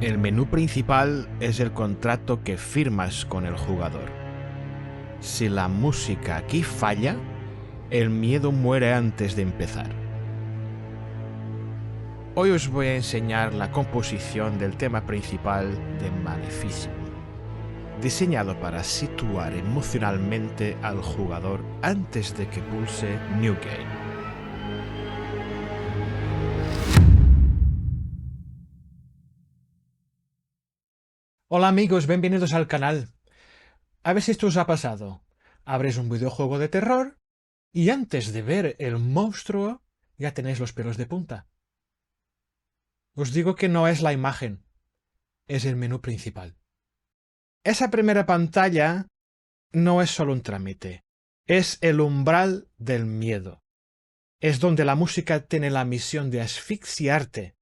El menú principal es el contrato que firmas con el jugador. Si la música aquí falla, el miedo muere antes de empezar. Hoy os voy a enseñar la composición del tema principal de Maleficium, diseñado para situar emocionalmente al jugador antes de que pulse New Game. Hola amigos, bienvenidos al canal. A ver si esto os ha pasado. Abres un videojuego de terror y antes de ver el monstruo ya tenéis los pelos de punta. Os digo que no es la imagen, es el menú principal. Esa primera pantalla no es solo un trámite, es el umbral del miedo. Es donde la música tiene la misión de asfixiarte,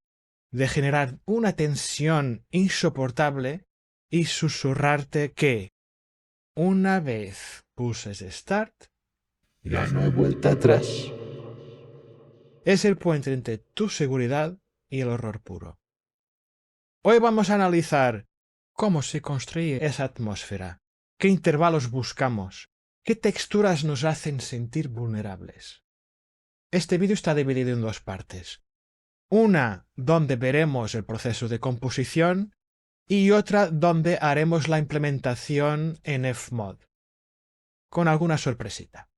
de generar una tensión insoportable y susurrarte que, una vez pulses Start, Ya no hay vuelta atrás. es el puente entre tu seguridad y el horror puro. Hoy vamos a analizar cómo se construye esa atmósfera, qué intervalos buscamos, qué texturas nos hacen sentir vulnerables. Este vídeo está dividido en dos partes. Una donde veremos el proceso de composición y otra donde haremos la implementación en Fmod, con alguna sorpresita.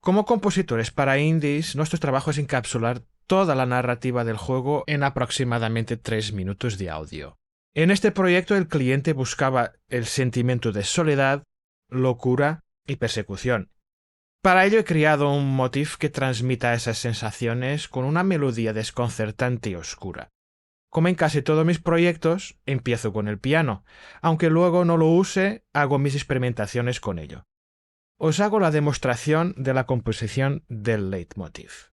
Como compositores para indies, nuestro trabajo es encapsular toda la narrativa del juego en aproximadamente 3 minutos de audio. En este proyecto el cliente buscaba el sentimiento de soledad, locura y persecución. Para ello he creado un motif que transmita esas sensaciones con una melodía desconcertante y oscura. Como en casi todos mis proyectos, empiezo con el piano, aunque luego no lo use, hago mis experimentaciones con ello. Os hago la demostración de la composición del leitmotiv.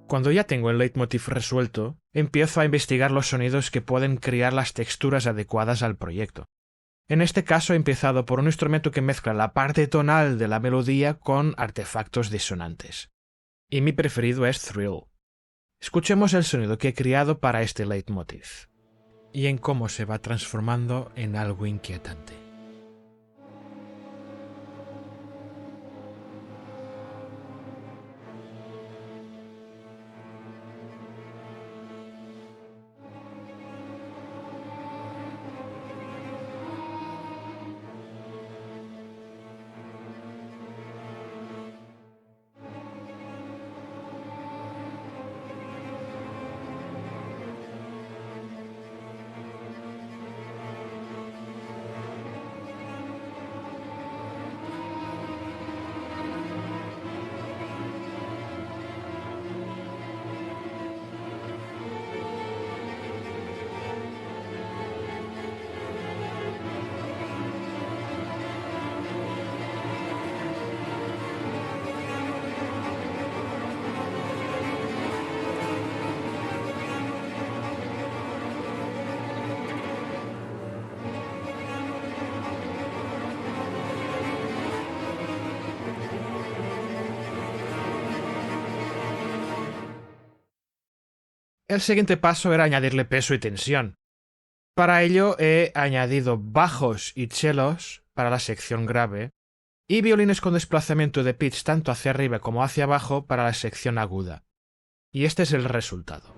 Cuando ya tengo el leitmotiv resuelto, empiezo a investigar los sonidos que pueden crear las texturas adecuadas al proyecto. En este caso he empezado por un instrumento que mezcla la parte tonal de la melodía con artefactos disonantes. Y mi preferido es Thrill. Escuchemos el sonido que he creado para este leitmotiv y en cómo se va transformando en algo inquietante. El siguiente paso era añadirle peso y tensión. Para ello he añadido bajos y chelos para la sección grave y violines con desplazamiento de pitch tanto hacia arriba como hacia abajo para la sección aguda. Y este es el resultado.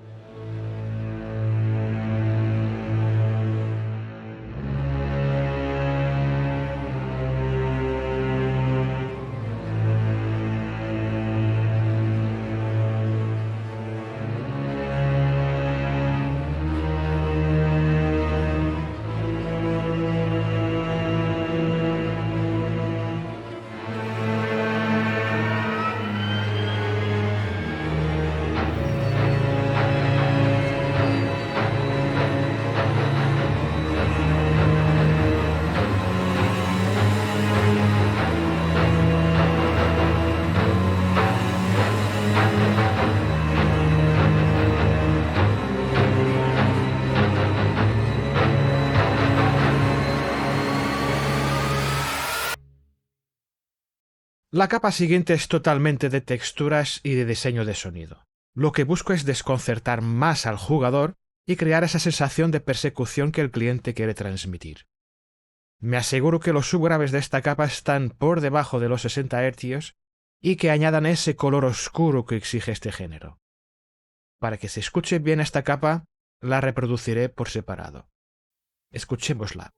La capa siguiente es totalmente de texturas y de diseño de sonido. Lo que busco es desconcertar más al jugador y crear esa sensación de persecución que el cliente quiere transmitir. Me aseguro que los subgraves de esta capa están por debajo de los 60 Hz y que añadan ese color oscuro que exige este género. Para que se escuche bien esta capa, la reproduciré por separado. Escuchémosla.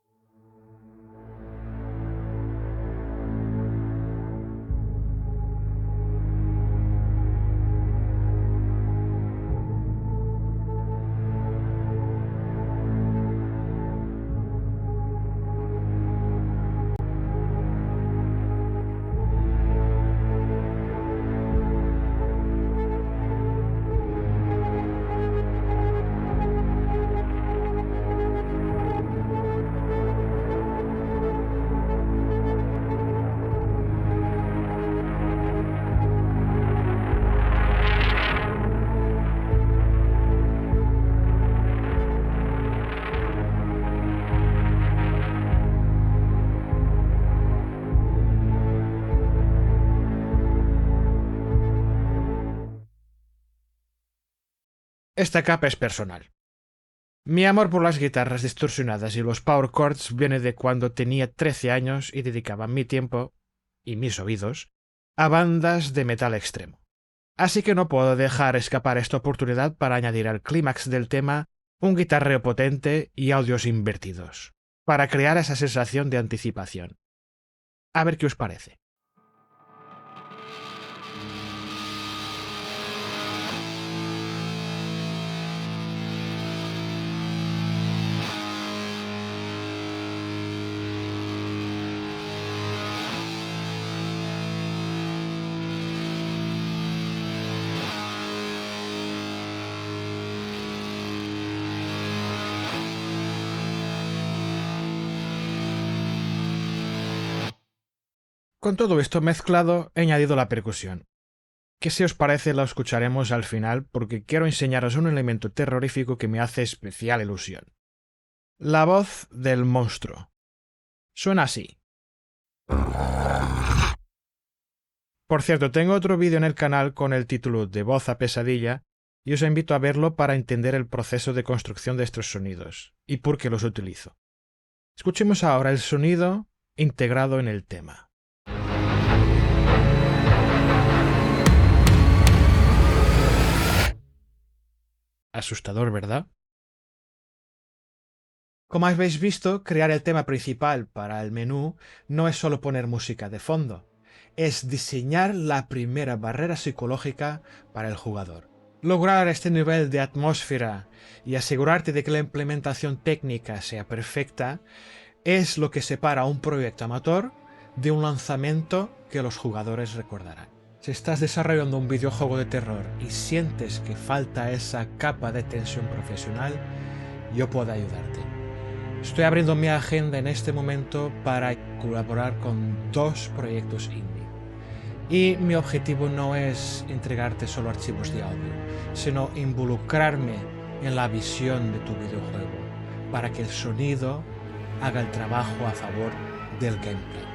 Esta capa es personal. Mi amor por las guitarras distorsionadas y los power chords viene de cuando tenía 13 años y dedicaba mi tiempo, y mis oídos, a bandas de metal extremo. Así que no puedo dejar escapar esta oportunidad para añadir al clímax del tema un guitarreo potente y audios invertidos, para crear esa sensación de anticipación. A ver qué os parece. Con todo esto mezclado, he añadido la percusión. Que si os parece lo escucharemos al final porque quiero enseñaros un elemento terrorífico que me hace especial ilusión. La voz del monstruo. Suena así. Por cierto, tengo otro vídeo en el canal con el título de Voz a Pesadilla y os invito a verlo para entender el proceso de construcción de estos sonidos y por qué los utilizo. Escuchemos ahora el sonido integrado en el tema. Asustador, ¿verdad? Como habéis visto, crear el tema principal para el menú no es solo poner música de fondo, es diseñar la primera barrera psicológica para el jugador. Lograr este nivel de atmósfera y asegurarte de que la implementación técnica sea perfecta es lo que separa un proyecto amateur de un lanzamiento que los jugadores recordarán. Si estás desarrollando un videojuego de terror y sientes que falta esa capa de tensión profesional, yo puedo ayudarte. Estoy abriendo mi agenda en este momento para colaborar con 2 proyectos indie. Y mi objetivo no es entregarte solo archivos de audio, sino involucrarme en la visión de tu videojuego para que el sonido haga el trabajo a favor del gameplay.